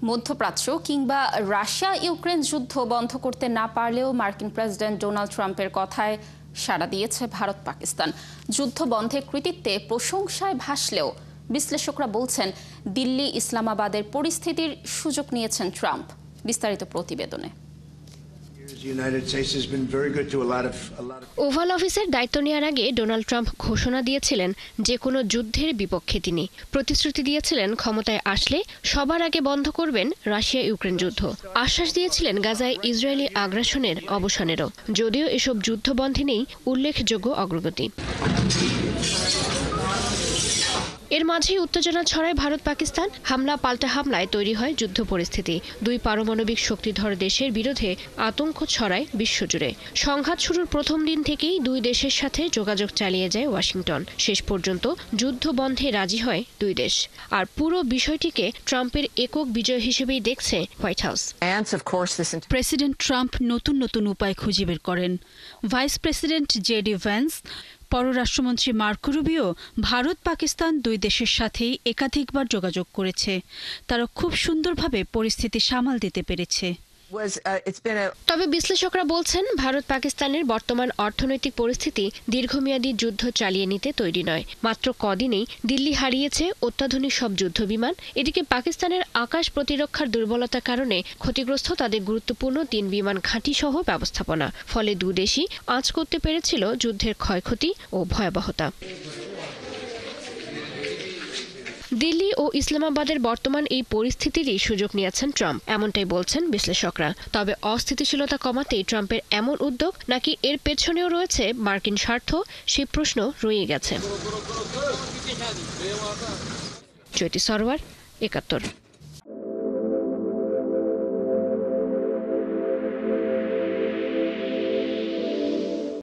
মধ্যপ্রাচ্য কিংবা Russia Ukraine যুদ্ধ বন্ধ করতে না পারলেও মার্কিন প্রেসিডেন্ট ডোনাল্ড ট্রাম্পের কথায় সাড়া দিয়েছে ভারত পাকিস্তান। যুদ্ধ বন্ধে কৃতিত্বে প্রশংসায় ভাসলেও বিশ্লেষকরা বলছেন দিল্লি ইসলামাবাদের পরিস্থিতির সুযোগ নিয়েছেন ট্রাম্প। বিস্তারিত প্রতিবেদনে। ওভাল অফিসের দায়িত্ব নেওয়ার আগে ডোনাল্ড ট্রাম্প ঘোষণা দিয়েছিলেন যে কোনো যুদ্ধের বিপক্ষে তিনি। প্রতিশ্রুতি দিয়েছিলেন ক্ষমতায় আসলে সবার আগে বন্ধ করবেন রাশিয়া ইউক্রেন যুদ্ধ। আশ্বাস দিয়েছিলেন গাজায় ইসরায়েলি আগ্রাসনের অবসানেরও, যদিও এসব যুদ্ধ বন্ধে নেই উল্লেখযোগ্য অগ্রগতি। এর মাঝেই উত্তেজনা ছড়ায় ভারত পাকিস্তান। হামলা পাল্টা হামলায় তৈরি হয় যুদ্ধ পরিস্থিতি। দুই পারমাণবিক শক্তিধর দেশের বিরুদ্ধে আতঙ্ক ছড়ায় বিশ্বজুড়ে। সংঘাত শুরুর প্রথম দিন থেকেই দুই দেশের সাথে যোগাযোগ চালিয়ে যায় ওয়াশিংটন। শেষ পর্যন্ত যুদ্ধ বন্ধে রাজি হয় দুই দেশ। আর পুরো বিষয়টিকে ট্রাম্পের একক বিজয় হিসেবেই দেখছে হোয়াইট হাউস। প্রেসিডেন্ট ট্রাম্প নতুন নতুন উপায় খুঁজে বের করেন। ভাইস প্রেসিডেন্ট জেডি ভ্যান্স, পররাষ্ট্রমন্ত্রী মার্কো রুবিও ভারত পাকিস্তান দুই দেশের সাথেই একাধিকবার যোগাযোগ করেছে। তারা খুব সুন্দরভাবে পরিস্থিতি সামাল দিতে পেরেছে। তবে বিশ্লেষকরা বলছেন ভারত পাকিস্তানের বর্তমান অর্থনৈতিক পরিস্থিতি দীর্ঘমেয়াদী যুদ্ধ চালিয়ে নিতে তৈরি নয়। মাত্র কদিনেই দিল্লি হারিয়েছে অত্যাধুনিক সব যুদ্ধ বিমান। এদিকে পাকিস্তানের আকাশ প্রতিরক্ষার দুর্বলতার কারণে ক্ষতিগ্রস্ত তাদের গুরুত্বপূর্ণ 3 বিমান ঘাঁটি সহ ব্যবস্থাপনা। ফলে দুদেশই আঁচ করতে পেরেছিল যুদ্ধের ক্ষয়ক্ষতি ও ভয়াবহতা। দিল্লি ও ইসলামাবাদের বর্তমান এই পরিস্থিতিরই সুযোগ নিয়েছেন ট্রাম্প, এমনটাই বলছেন বিশ্লেষকরা। তবে অস্থিতিশীলতা কমাতেই ট্রাম্পের এমন উদ্যোগ নাকি এর পেছনেও রয়েছে মার্কিন স্বার্থ, সেই প্রশ্ন রয়ে গেছে। জ্যোতি সরওয়ার, ৭১।